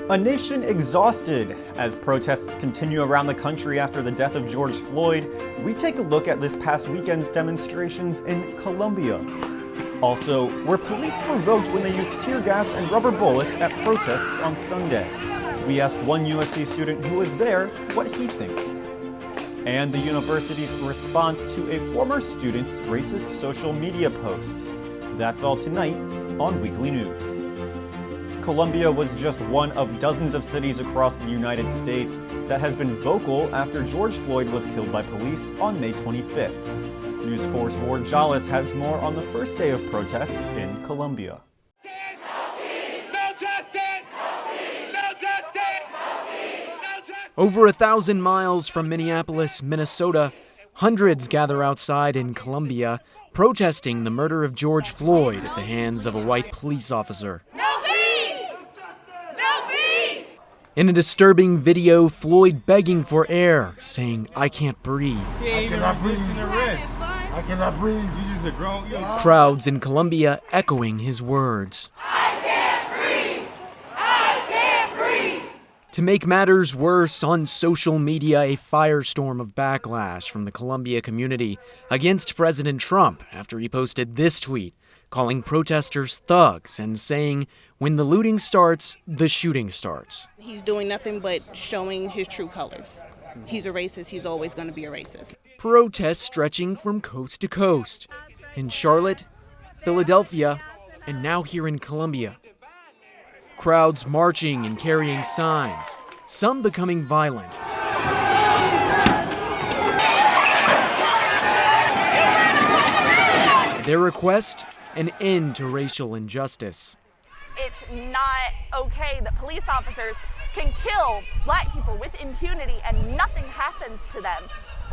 A nation exhausted. As protests continue around the country after the death of George Floyd, we take a look at this past weekend's demonstrations in Colombia. Also, were police provoked when they used tear gas and rubber bullets at protests on Sunday? We asked one USC student who was there what he thinks. And the university's response to a former student's racist social media post. That's all tonight on Weekly News. Colombia was just one of dozens of cities across the United States that has been vocal after George Floyd was killed by police on May 25th. News 4's Ward Jollis has more on the first day of protests in Colombia. Over 1,000 miles from Minneapolis, Minnesota, hundreds gather outside in Colombia, protesting the murder of George Floyd at the hands of a white police officer. In a disturbing video, Floyd begging for air, saying, "I can't breathe." I cannot breathe. I cannot breathe. You just a grown. Crowds in Colombia echoing his words. I can't breathe. I can't breathe. To make matters worse, on social media, a firestorm of backlash from the Colombia community against President Trump after he posted this tweet, calling protesters thugs and saying, "When the looting starts, the shooting starts." He's doing nothing but showing his true colors. He's a racist. He's always going to be a racist. Protests stretching from coast to coast. In Charlotte, Philadelphia, and now here in Colombia. Crowds marching and carrying signs, some becoming violent. Their request, an end to racial injustice. It's not okay that police officers can kill black people with impunity and nothing happens to them,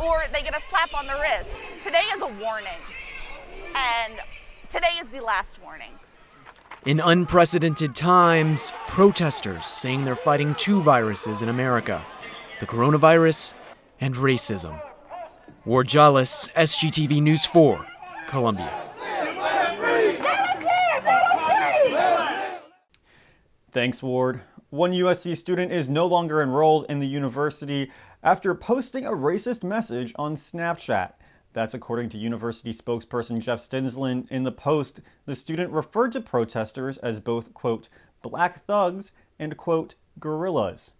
or they get a slap on the wrist. Today is a warning, and today is the last warning. In unprecedented times, protesters saying they're fighting two viruses in America, the coronavirus and racism. Ward Jollis, SGTV News 4, Colombia. Thanks, Ward. One USC student is no longer enrolled in the university after posting a racist message on Snapchat. That's according to university spokesperson Jeff Stinsland. In the post, the student referred to protesters as both, quote, black thugs and, quote, gorillas.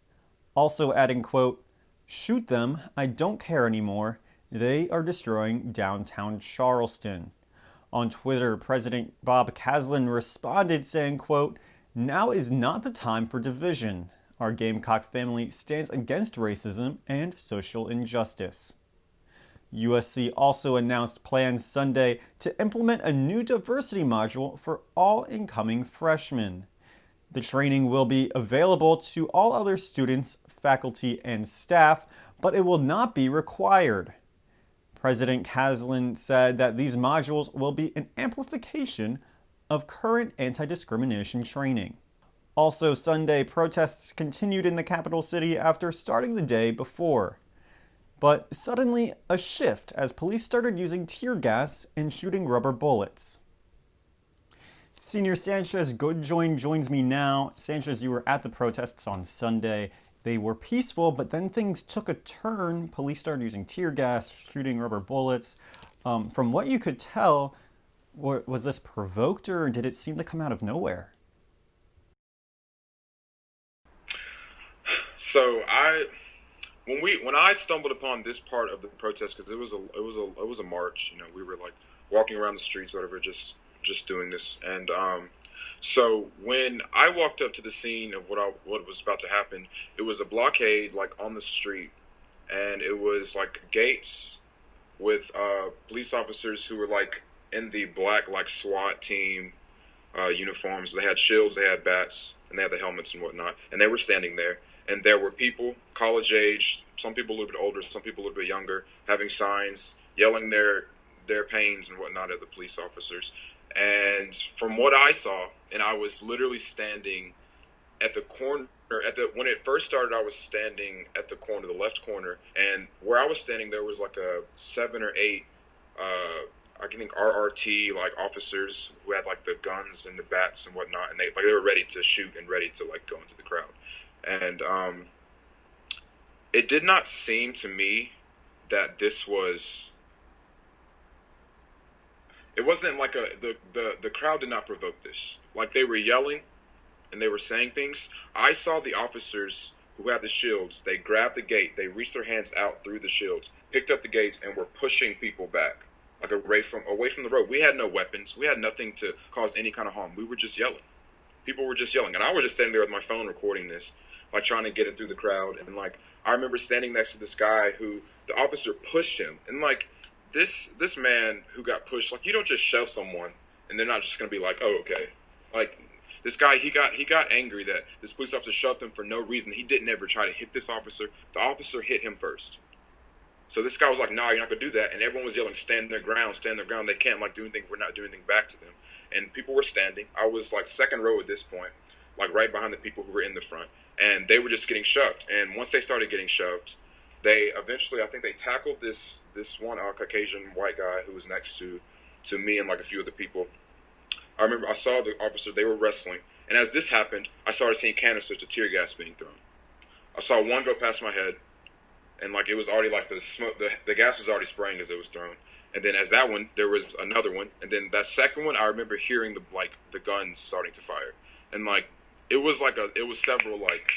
Also adding, quote, shoot them, I don't care anymore. They are destroying downtown Charleston. On Twitter, President Bob Caslen responded saying, quote, now is not the time for division. Our Gamecock family stands against racism and social injustice. USC also announced plans Sunday to implement a new diversity module for all incoming freshmen. The training will be available to all other students, faculty, and staff, but it will not be required. President Caslen said that these modules will be an amplification of current anti-discrimination training. Also Sunday, protests continued in the capital city after starting the day before. But suddenly, a shift as police started using tear gas and shooting rubber bullets. Senior Sanchez Goodjoin joins me now. Sanchez, you were at the protests on Sunday. They were peaceful, but then things took a turn. Police started using tear gas, shooting rubber bullets. From what you could tell, was this provoked or did it seem to come out of nowhere? So when I stumbled upon this part of the protest, because it was a march, you know, we were like walking around the streets, whatever, just doing this, and so when I walked up to the scene of what was about to happen, it was a blockade like on the street, and it was like gates with police officers who were like in the black like SWAT team uniforms. They had shields, they had bats, and they had the helmets and whatnot, and they were standing there. And there were people, college age, some people a little bit older, some people a little bit younger, having signs, yelling their pains and whatnot at the police officers. And from what I saw, and I was literally standing at the corner, when it first started, I was standing at the corner, the left corner, and where I was standing, there was like a 7 or 8 I think RRT like officers who had like the guns and the bats and whatnot, and they were ready to shoot and ready to like go into the crowd, and it did not seem to me that this was. It wasn't like the crowd did not provoke this. Like they were yelling and they were saying things. I saw the officers who had the shields. They grabbed the gate. They reached their hands out through the shields, picked up the gates, and were pushing people back, like away from the road. We had no weapons. We had nothing to cause any kind of harm. We were just yelling. People were just yelling, and I was just standing there with my phone recording this, like trying to get it through the crowd. And like I remember standing next to this guy who the officer pushed him, and like this man who got pushed, like you don't just shove someone and they're not just gonna be like, oh okay, like. This guy, he got angry that this police officer shoved him for no reason. He didn't ever try to hit this officer. The officer hit him first. So this guy was like, "Nah, you're not gonna do that." And everyone was yelling, "Stand their ground, stand their ground." They can't like do anything. We're not doing anything back to them. And people were standing. I was like second row at this point, like right behind the people who were in the front, and they were just getting shoved. And once they started getting shoved, they eventually, I think they tackled this one Caucasian white guy who was next to me and like a few other people. I remember I saw the officer, they were wrestling. And as this happened, I started seeing canisters of tear gas being thrown. I saw one go past my head, and like it was already like the smoke, the gas was already spraying as it was thrown. And then as that one, there was another one. And then that second one, I remember hearing the guns starting to fire. And like, it was several like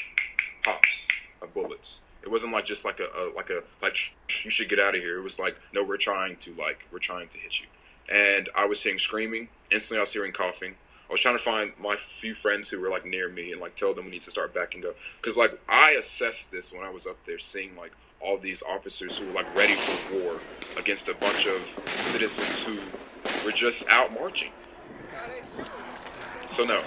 pops of bullets. It wasn't like just like you should get out of here. It was like, no, we're trying to hit you. And I was hearing screaming. Instantly, I was hearing coughing. I was trying to find my few friends who were like near me and like tell them we need to start backing up. Because like I assessed this when I was up there, seeing like all these officers who were like ready for war against a bunch of citizens who were just out marching. So no,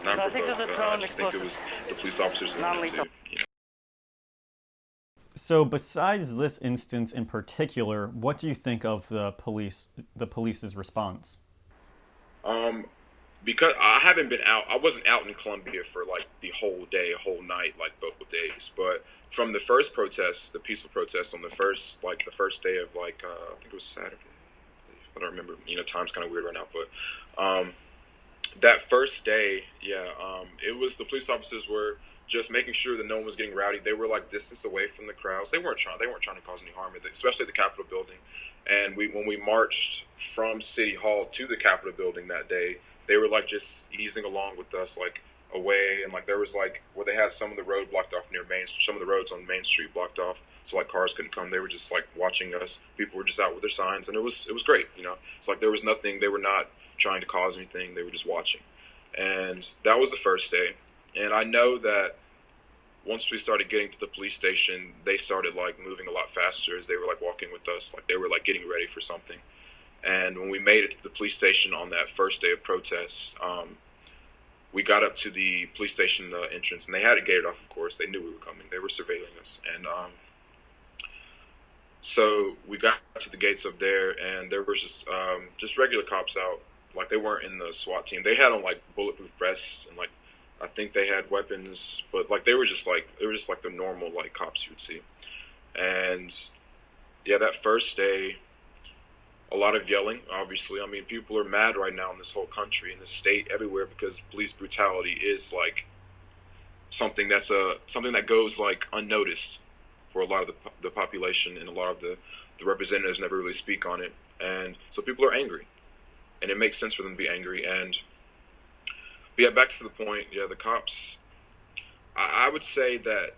not provoked. I just think it was the police officers who wanted to, So besides this instance in particular, what do you think of the police's response? Because I haven't been out, I wasn't out in Columbia for like the whole day, a whole night, like both days. But from the first protest, the peaceful protest on the first day of like, I think it was Saturday. I don't remember, time's kind of weird right now, but that first day, it was the police officers were just making sure that no one was getting rowdy. They were like distance away from the crowds. They weren't trying to cause any harm, especially at the Capitol building. And when we marched from City Hall to the Capitol building that day, they were like just easing along with us, like away. And like there was like where they had some of the road blocked off near some of the roads on Main Street blocked off, so like cars couldn't come. They were just like watching us. People were just out with their signs, and it was great. It's like there was nothing. They were not trying to cause anything. They were just watching. And that was the first day. And I know that once we started getting to the police station, they started like moving a lot faster as they were like walking with us, like they were like getting ready for something. And when we made it to the police station on that first day of protest, we got up to the police station entrance, and they had it gated off. Of course, they knew we were coming. They were surveilling us, and so we got to the gates up there, and there was just regular cops out. Like they weren't in the SWAT team. They had on like bulletproof vests, and like I think they had weapons, but like they were just like the normal like cops you would see. And yeah, that first day, a lot of yelling, obviously. I mean, people are mad right now in this whole country, in this state, everywhere, because police brutality is like something that goes like unnoticed for a lot of the population, and a lot of the representatives never really speak on it. And so people are angry, and it makes sense for them to be angry. But yeah, back to the point, the cops, I would say that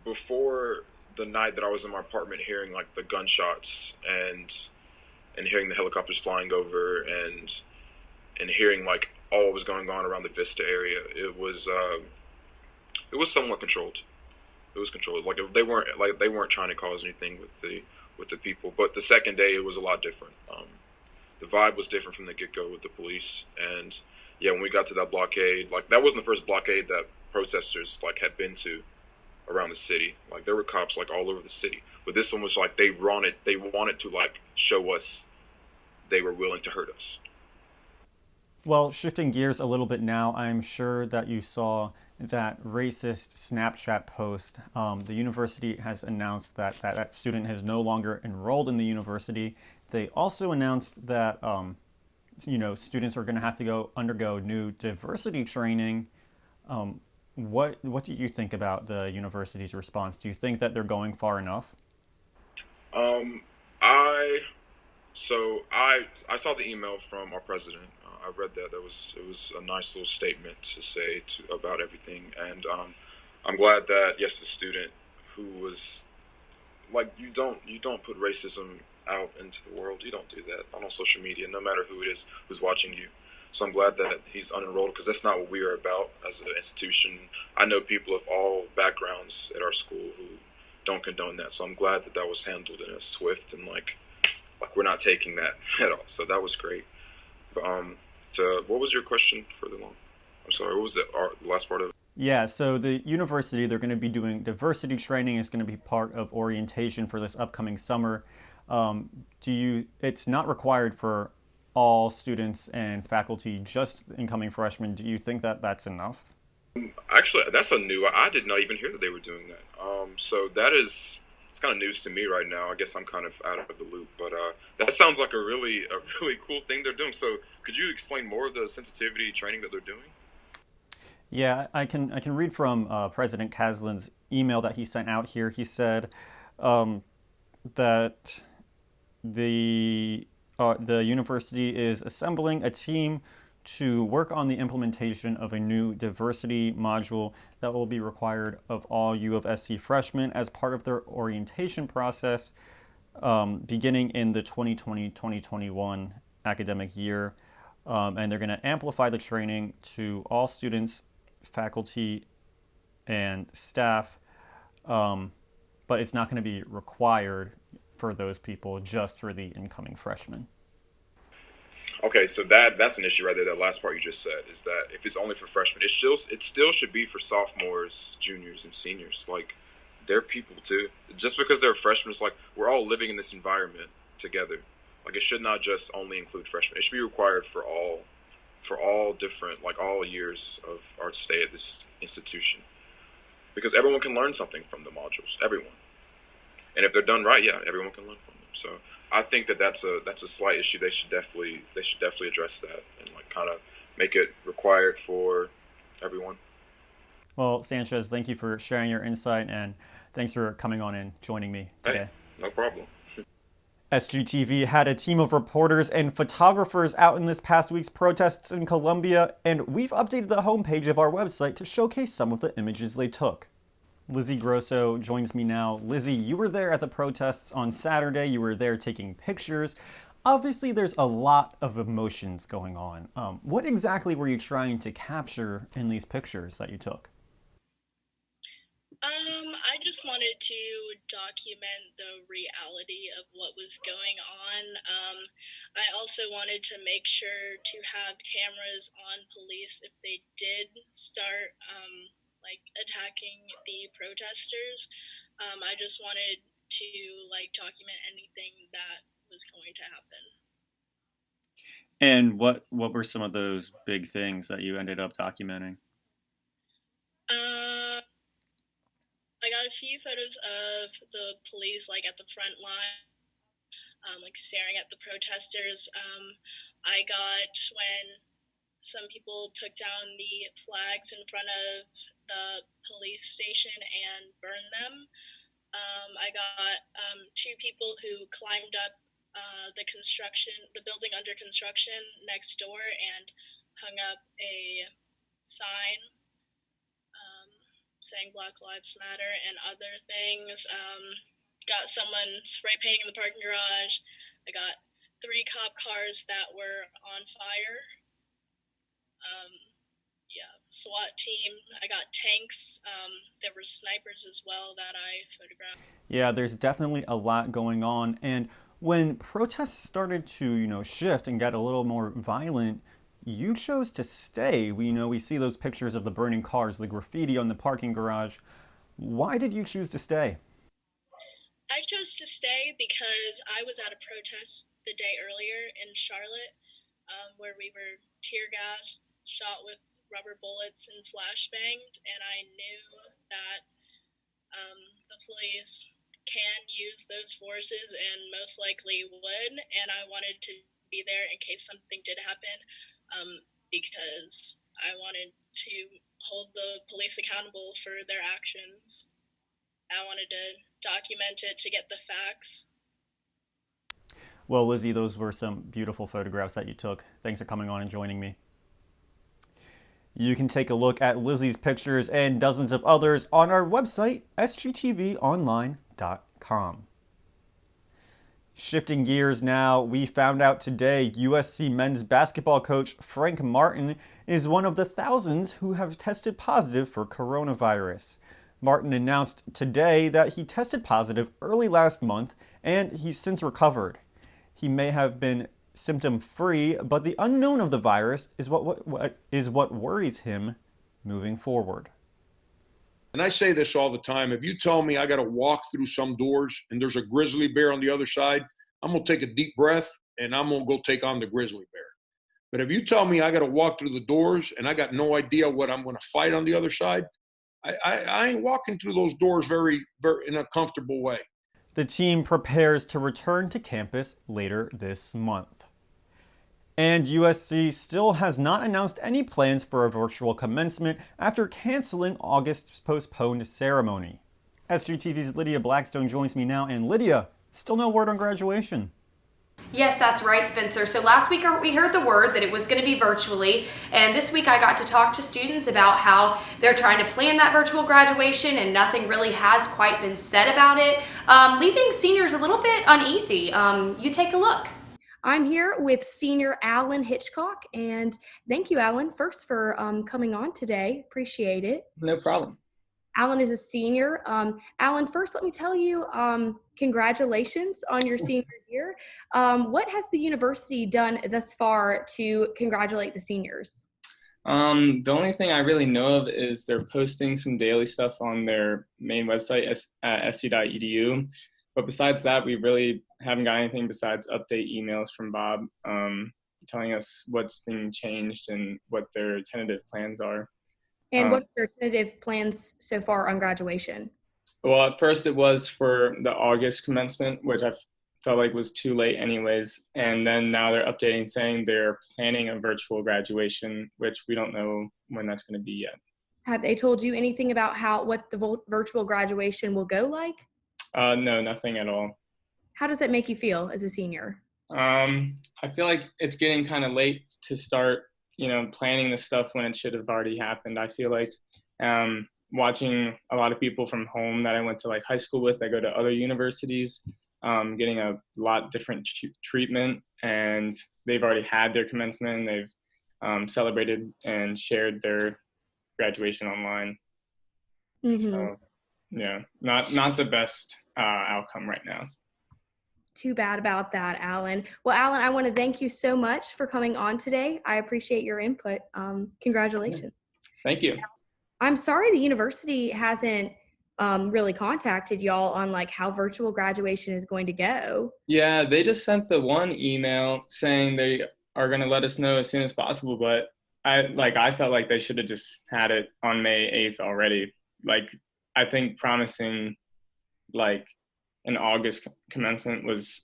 before the night that I was in my apartment hearing like the gunshots and hearing the helicopters flying over and hearing like all what was going on around the Vista area, it was somewhat controlled. It was controlled. Like they weren't trying to cause anything with the people. But the second day, it was a lot different. The vibe was different from the get-go with the police. And yeah, when we got to that blockade, like that wasn't the first blockade that protesters like had been to around the city. Like there were cops like all over the city. But this one was like they wanted to like show us they were willing to hurt us. Well, shifting gears a little bit now, I'm sure that you saw that racist Snapchat post. The university has announced that student is no longer enrolled in the university. They also announced that students are going to have to go undergo new diversity training. What do you think about the university's response? Do you think that they're going far enough? Um, I I saw the email from our president. I read that. It was a nice little statement to say about everything, and I'm glad that yes, the student who was like you don't put racism out into the world. You don't do that on social media, no matter who it is who's watching you. So I'm glad that he's unenrolled because that's not what we are about as an institution. I know people of all backgrounds at our school who don't condone that. So I'm glad that that was handled in a swift and like we're not taking that at all. So that was great. But what was your question further along? I'm sorry. What was the last part of it? Yeah, so the university, they're going to be doing diversity training. It's going to be part of orientation for this upcoming summer. It's not required for all students and faculty, just incoming freshmen. Do you think that that's enough? Actually, that's a new. I did not even hear that they were doing that. So that is it's kind of news to me right now. I guess I'm kind of out of the loop, but that sounds like a really cool thing they're doing. So could you explain more of the sensitivity training that they're doing? Yeah, I can read from President Kaslin's email that he sent out here. He said um, that the university is assembling a team to work on the implementation of a new diversity module that will be required of all U of SC freshmen as part of their orientation process beginning in the 2020-2021 academic year. And they're going to amplify the training to all students, faculty, and staff, but it's not going to be required for those people, just for the incoming freshmen. Okay, so that's an issue right there. That last part you just said is that if it's only for freshmen, it still should be for sophomores, juniors, and seniors. Like they're people too. Just because they're freshmen, it's like we're all living in this environment together. Like it should not just only include freshmen. It should be required for all different like all years of our stay at this institution because everyone can learn something from the modules. Everyone, and if they're done right, yeah, everyone can learn from them. So I think that that's a slight issue. They should definitely address that and like kind of make it required for everyone. Well, Sanchez, thank you for sharing your insight, and thanks for coming on and joining me today. Hey, no problem. SGTV had a team of reporters and photographers out in this past week's protests in Colombia, and we've updated the homepage of our website to showcase some of the images they took. Lizzie Grosso joins me now. Lizzie, you were there at the protests on Saturday. You were there taking pictures. Obviously, there's a lot of emotions going on. What exactly were you trying to capture in these pictures that you took? I just wanted to document the reality of what was going on. I also wanted to make sure to have cameras on police if they did start attacking the protesters. I just wanted to document anything that was going to happen. And what were some of those big things that you ended up documenting? I got a few photos of the police at the front line, staring at the protesters. I got when some people took down the flags in front of the police station and burned them. I got two people who climbed up the building under construction next door and hung up a sign saying Black Lives Matter and other things. Got someone spray painting in the parking garage. I got 3 cop cars that were on fire. SWAT team. I got tanks. There were snipers as well that I photographed. Yeah, there's definitely a lot going on. And when protests started to, shift and get a little more violent, you chose to stay. We see those pictures of the burning cars, the graffiti on the parking garage. Why did you choose to stay? I chose to stay because I was at a protest the day earlier in Charlotte where we were tear gassed, shot with rubber bullets, and flashbanged, and I knew that the police can use those forces and most likely would, and I wanted to be there in case something did happen, because I wanted to hold the police accountable for their actions. I wanted to document it to get the facts. Well, Lizzie, those were some beautiful photographs that you took. Thanks for coming on and joining me. You can take a look at Lizzie's pictures and dozens of others on our website, sgtvonline.com. Shifting gears now, we found out today USC men's basketball coach Frank Martin is one of the thousands who have tested positive for coronavirus. Martin announced today that he tested positive early last month and he's since recovered. He may have been symptom-free, but the unknown of the virus is what worries him moving forward. And I say this all the time. If you tell me I got to walk through some doors and there's a grizzly bear on the other side, I'm going to take a deep breath and I'm going to go take on the grizzly bear. But if you tell me I got to walk through the doors and I got no idea what I'm going to fight on the other side, I ain't walking through those doors very in a comfortable way. The team prepares to return to campus later this month. And USC still has not announced any plans for a virtual commencement after canceling August's postponed ceremony. SGTV's Lydia Blackstone joins me now, and Lydia, still no word on graduation. Yes, that's right, Spencer. So last week we heard the word that it was going to be virtually, and this week I got to talk to students about how they're trying to plan that virtual graduation and nothing really has quite been said about it, leaving seniors a little bit uneasy. You take a look. I'm here with senior Alan Hitchcock, and thank you, Alan, first for coming on today. Appreciate it. No problem. Alan is a senior. Alan, first let me tell you, congratulations on your senior year. What has the university done thus far to congratulate the seniors? The only thing I really know of is they're posting some daily stuff on their main website, sc.edu. But besides that, we really haven't got anything besides update emails from Bob telling us what's being changed and what their tentative plans are. And what are your tentative plans so far on graduation? Well, at first it was for the August commencement, which I felt like was too late anyways. And then now they're updating saying they're planning a virtual graduation, which we don't know when that's going to be yet. Have they told you anything about what the virtual graduation will go like? No, nothing at all. How does that make you feel as a senior? I feel like it's getting kind of late to start, planning this stuff when it should have already happened. I feel like watching a lot of people from home that I went to high school with that go to other universities, getting a lot different treatment, and they've already had their commencement. They've celebrated and shared their graduation online. Mm-hmm. So, yeah, not the best outcome right now. Too bad about that, Alan. Well, Alan, I want to thank you so much for coming on today. I appreciate your input. Congratulations. Thank you. I'm sorry the university hasn't really contacted y'all on how virtual graduation is going to go. Yeah, they just sent the one email saying they are going to let us know as soon as possible, but I felt like they should have just had it on May 8th already. I think promising an August commencement was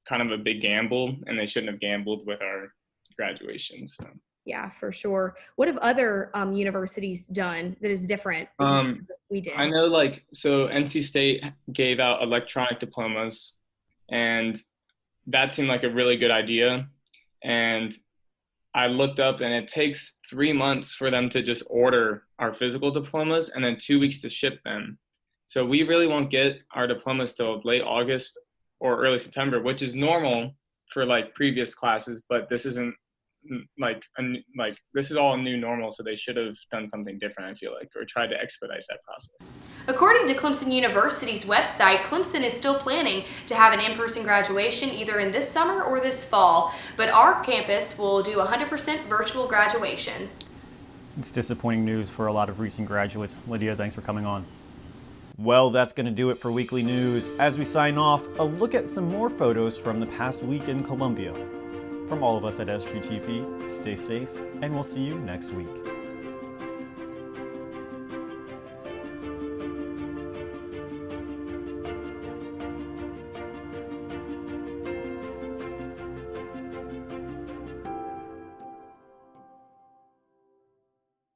kind of a big gamble, and they shouldn't have gambled with our graduation. So. Yeah, for sure. What have other universities done that is different than we did? I know so NC State gave out electronic diplomas, and that seemed like a really good idea. And I looked up, and it takes 3 months for them to just order our physical diplomas and then 2 weeks to ship them. So we really won't get our diplomas till late August or early September, which is normal for previous classes, but this isn't this is all a new normal, so they should have done something different, I feel like, or tried to expedite that process. According to Clemson University's website, Clemson is still planning to have an in-person graduation either in this summer or this fall, but our campus will do 100% virtual graduation. It's disappointing news for a lot of recent graduates. Lydia, thanks for coming on. Well, that's going to do it for Weekly News. As we sign off, a look at some more photos from the past week in Columbia. From all of us at SGTV, stay safe, and we'll see you next week.